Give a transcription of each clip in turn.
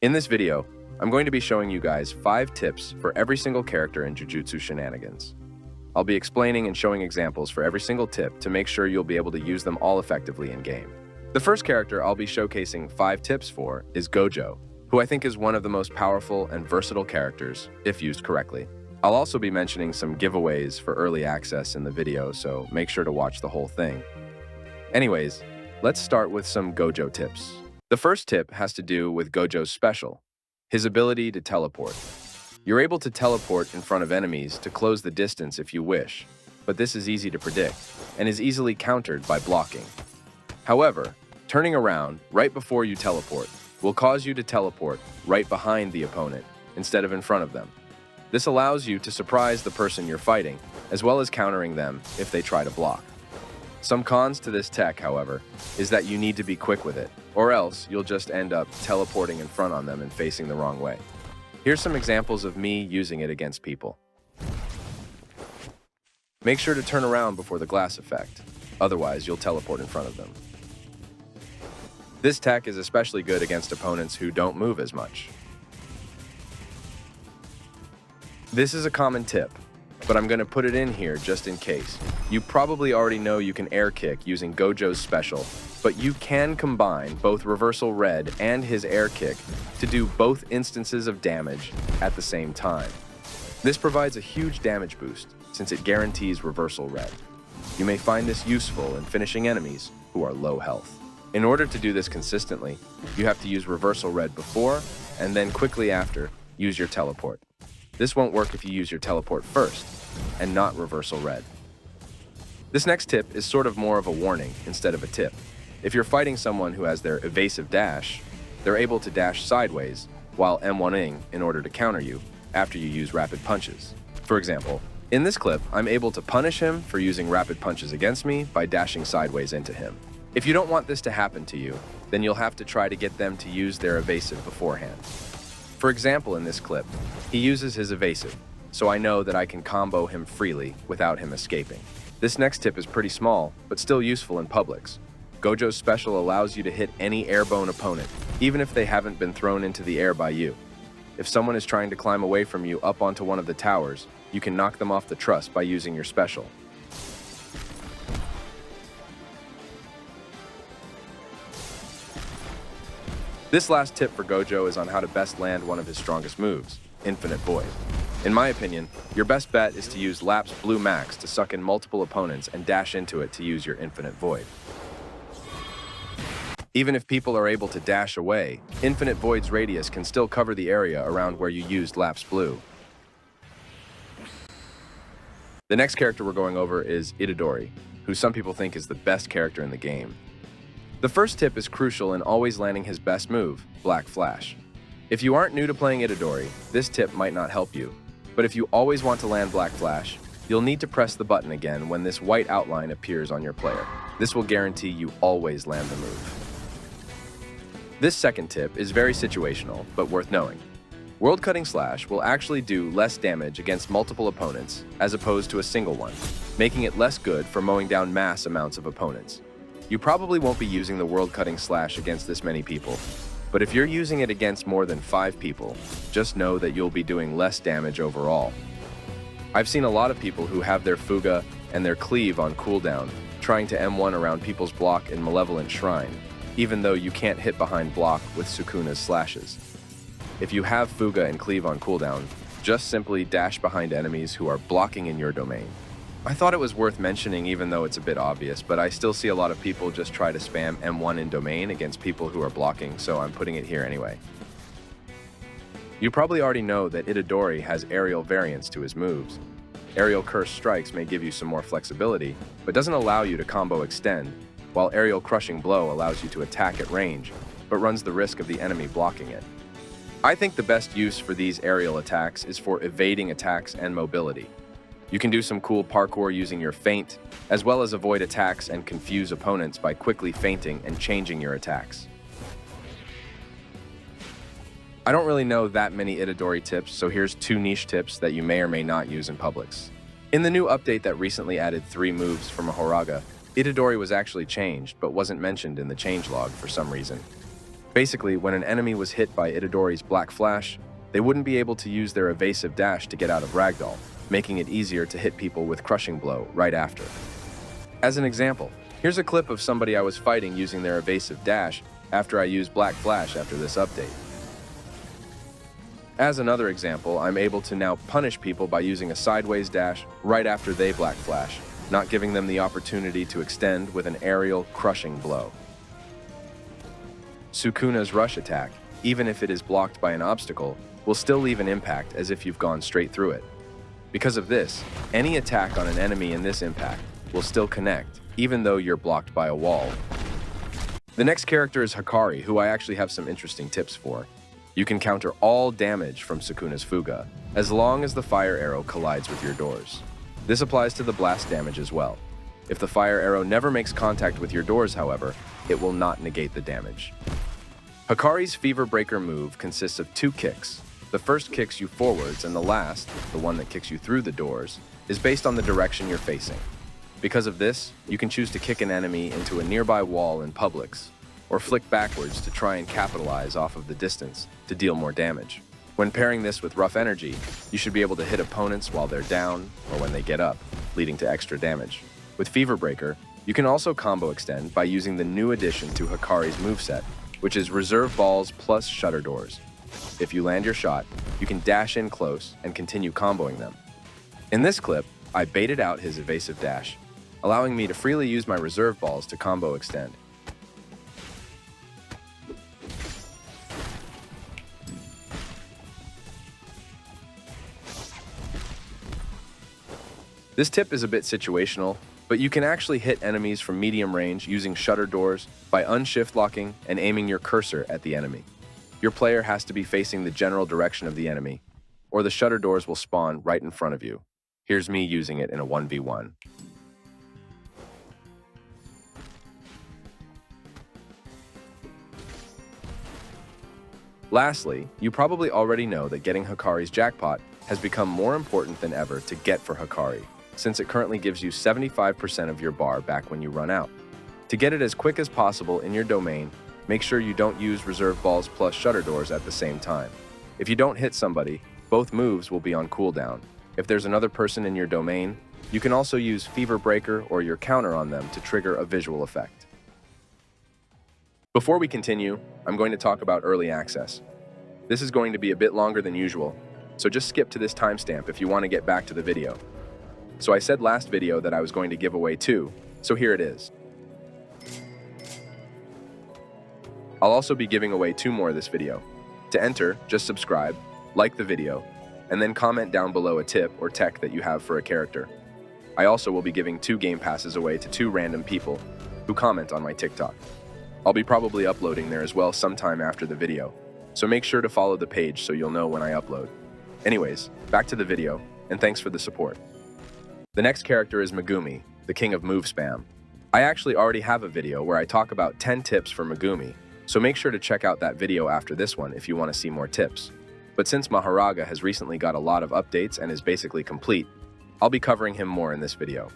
In this video, I'm going to be showing you guys 5 tips for every single character in Jujutsu Shenanigans. I'll be explaining and showing examples for every single tip to make sure you'll be able to use them all effectively in-game. The first character I'll be showcasing 5 tips for is Gojo, who I think is one of the most powerful and versatile characters if used correctly. I'll also be mentioning some giveaways for early access in the video, so make sure to watch the whole thing. Anyways, let's start with some Gojo tips. The first tip has to do with Gojo's special, his ability to teleport. You're able to teleport in front of enemies to close the distance if you wish, but this is easy to predict and is easily countered by blocking. However, turning around right before you teleport will cause you to teleport right behind the opponent instead of in front of them. This allows you to surprise the person you're fighting, as well as countering them if they try to block. Some cons to this tech, however, is that you need to be quick with it, or else you'll just end up teleporting in front on them and facing the wrong way. Here's some examples of me using it against people. Make sure to turn around before the glass effect, otherwise you'll teleport in front of them. This tech is especially good against opponents who don't move as much. This is a common tip, but I'm going to put it in here just in case. You probably already know you can air kick using Gojo's special, but you can combine both Reversal Red and his air kick to do both instances of damage at the same time. This provides a huge damage boost since it guarantees Reversal Red. You may find this useful in finishing enemies who are low health. In order to do this consistently, you have to use Reversal Red before, and then quickly after, use your teleport. This won't work if you use your teleport first, and not Reversal Red. This next tip is sort of more of a warning instead of a tip. If you're fighting someone who has their evasive dash, they're able to dash sideways while M1ing in order to counter you after you use rapid punches. For example, in this clip, I'm able to punish him for using rapid punches against me by dashing sideways into him. If you don't want this to happen to you, then you'll have to try to get them to use their evasive beforehand. For example, in this clip, he uses his evasive, so I know that I can combo him freely without him escaping. This next tip is pretty small, but still useful in publics. Gojo's special allows you to hit any airborne opponent, even if they haven't been thrown into the air by you. If someone is trying to climb away from you up onto one of the towers, you can knock them off the truss by using your special. This last tip for Gojo is on how to best land one of his strongest moves, Infinite Void. In my opinion, your best bet is to use Lapse Blue Max to suck in multiple opponents and dash into it to use your Infinite Void. Even if people are able to dash away, Infinite Void's radius can still cover the area around where you used Lapse Blue. The next character we're going over is Itadori, who some people think is the best character in the game. The first tip is crucial in always landing his best move, Black Flash. If you aren't new to playing Itadori, this tip might not help you. But if you always want to land Black Flash, you'll need to press the button again when this white outline appears on your player. This will guarantee you always land the move. This second tip is very situational, but worth knowing. World Cutting Slash will actually do less damage against multiple opponents as opposed to a single one, making it less good for mowing down mass amounts of opponents. You probably won't be using the World Cutting Slash against this many people, but if you're using it against more than 5 people, just know that you'll be doing less damage overall. I've seen a lot of people who have their Fuga and their Cleave on cooldown, trying to M1 around people's block in Malevolent Shrine, even though you can't hit behind block with Sukuna's slashes. If you have Fuga and Cleave on cooldown, just simply dash behind enemies who are blocking in your domain. I thought it was worth mentioning even though it's a bit obvious, but I still see a lot of people just try to spam M1 in domain against people who are blocking, so I'm putting it here anyway. You probably already know that Itadori has aerial variants to his moves. Aerial Curse Strikes may give you some more flexibility, but doesn't allow you to combo extend, while Aerial Crushing Blow allows you to attack at range, but runs the risk of the enemy blocking it. I think the best use for these aerial attacks is for evading attacks and mobility. You can do some cool parkour using your feint, as well as avoid attacks and confuse opponents by quickly feinting and changing your attacks. I don't really know that many Itadori tips, so here's 2 niche tips that you may or may not use in publics. In the new update that recently added 3 moves from Mahoraga, Itadori was actually changed, but wasn't mentioned in the changelog for some reason. Basically, when an enemy was hit by Itadori's Black Flash, they wouldn't be able to use their evasive dash to get out of Ragdoll, making it easier to hit people with Crushing Blow right after. As an example, here's a clip of somebody I was fighting using their evasive dash after I used Black Flash after this update. As another example, I'm able to now punish people by using a sideways dash right after they Black Flash, not giving them the opportunity to extend with an aerial Crushing Blow. Sukuna's rush attack, even if it is blocked by an obstacle, will still leave an impact as if you've gone straight through it. Because of this, any attack on an enemy in this impact will still connect, even though you're blocked by a wall. The next character is Hakari, who I actually have some interesting tips for. You can counter all damage from Sukuna's Fuga, as long as the fire arrow collides with your doors. This applies to the blast damage as well. If the fire arrow never makes contact with your doors, however, it will not negate the damage. Hakari's Fever Breaker move consists of 2 kicks. The first kicks you forwards, and the last, the one that kicks you through the doors, is based on the direction you're facing. Because of this, you can choose to kick an enemy into a nearby wall in Publix, or flick backwards to try and capitalize off of the distance to deal more damage. When pairing this with Rough Energy, you should be able to hit opponents while they're down or when they get up, leading to extra damage. With Fever Breaker, you can also combo extend by using the new addition to Hakari's moveset, which is Reserve Balls plus Shutter Doors. If you land your shot, you can dash in close and continue comboing them. In this clip, I baited out his evasive dash, allowing me to freely use my Reserve Balls to combo extend. This tip is a bit situational, but you can actually hit enemies from medium range using Shutter Doors by unshift locking and aiming your cursor at the enemy. Your player has to be facing the general direction of the enemy, or the Shutter Doors will spawn right in front of you. Here's me using it in a 1v1. Lastly, you probably already know that getting Hakari's jackpot has become more important than ever to get for Hakari, since it currently gives you 75% of your bar back when you run out. To get it as quick as possible in your domain, make sure you don't use Reserve Balls plus Shutter Doors at the same time. If you don't hit somebody, both moves will be on cooldown. If there's another person in your domain, you can also use Fever Breaker or your counter on them to trigger a visual effect. Before we continue, I'm going to talk about early access. This is going to be a bit longer than usual, so just skip to this timestamp if you want to get back to the video. So I said last video that I was going to give away 2, so here it is. I'll also be giving away 2 more this video. To enter, just subscribe, like the video, and then comment down below a tip or tech that you have for a character. I also will be giving 2 game passes away to 2 random people who comment on my TikTok. I'll be probably uploading there as well sometime after the video, so make sure to follow the page so you'll know when I upload. Anyways, back to the video, and thanks for the support. The next character is Megumi, the king of move spam. I actually already have a video where I talk about 10 tips for Megumi, so make sure to check out that video after this one if you want to see more tips. But since Maharaga has recently got a lot of updates and is basically complete, I'll be covering him more in this video.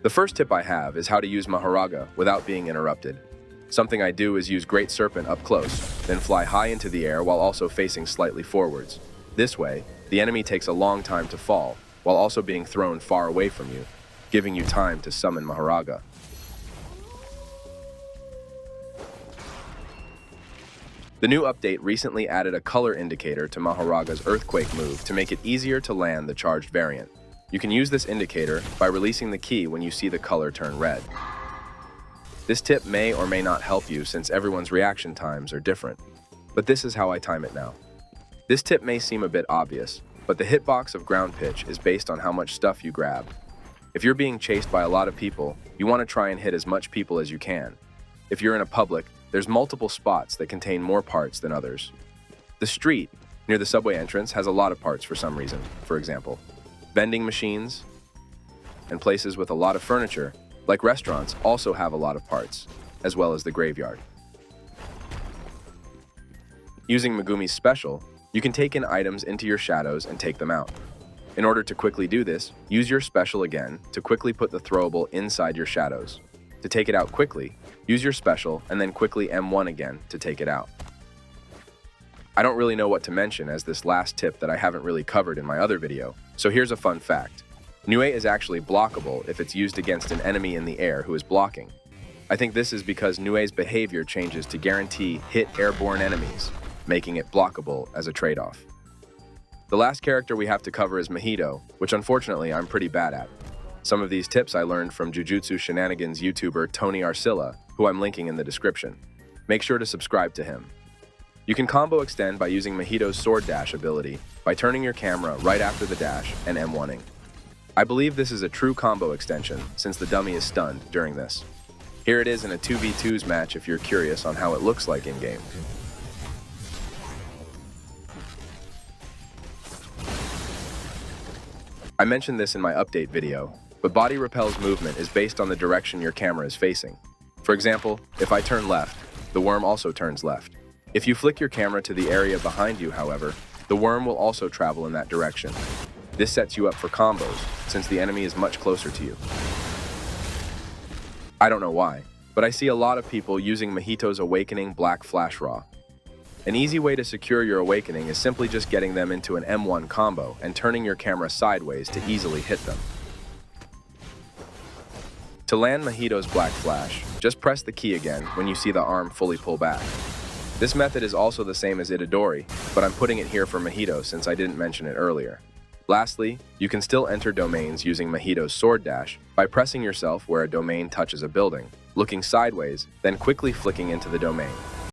The first tip I have is how to use Maharaga without being interrupted. Something I do is use Great Serpent up close, then fly high into the air while also facing slightly forwards. This way, the enemy takes a long time to fall, while also being thrown far away from you, giving you time to summon Maharaga. The new update recently added a color indicator to Maharaga's Earthquake move to make it easier to land the charged variant. You can use this indicator by releasing the key when you see the color turn red. This tip may or may not help you since everyone's reaction times are different, but this is how I time it now. This tip may seem a bit obvious, but the hitbox of ground pitch is based on how much stuff you grab. If you're being chased by a lot of people, you want to try and hit as much people as you can. If you're in a public, there's multiple spots that contain more parts than others. The street, near the subway entrance, has a lot of parts for some reason. For example, vending machines and places with a lot of furniture, like restaurants, also have a lot of parts, as well as the graveyard. Using Megumi's special, you can take in items into your shadows and take them out. In order to quickly do this, use your special again to quickly put the throwable inside your shadows. To take it out quickly, use your special and then quickly M1 again to take it out. I don't really know what to mention as this last tip that I haven't really covered in my other video, so here's a fun fact. Nue is actually blockable if it's used against an enemy in the air who is blocking. I think this is because Nue's behavior changes to guarantee hit airborne enemies, making it blockable as a trade-off. The last character we have to cover is Mahito, which unfortunately I'm pretty bad at. Some of these tips I learned from Jujutsu Shenanigans YouTuber Tony Arcilla, who I'm linking in the description. Make sure to subscribe to him. You can combo extend by using Mahito's sword dash ability by turning your camera right after the dash and M1ing. I believe this is a true combo extension since the dummy is stunned during this. Here it is in a 2v2s match if you're curious on how it looks like in-game. I mentioned this in my update video, but body repel's movement is based on the direction your camera is facing. For example, if I turn left, the worm also turns left. If you flick your camera to the area behind you, however, the worm will also travel in that direction. This sets you up for combos, since the enemy is much closer to you. I don't know why, but I see a lot of people using Mahito's Awakening Black Flash Raw. An easy way to secure your awakening is simply just getting them into an M1 combo and turning your camera sideways to easily hit them. To land Mahito's Black Flash, just press the key again when you see the arm fully pull back. This method is also the same as Itadori, but I'm putting it here for Mahito since I didn't mention it earlier. Lastly, you can still enter domains using Mahito's sword dash by pressing yourself where a domain touches a building, looking sideways, then quickly flicking into the domain.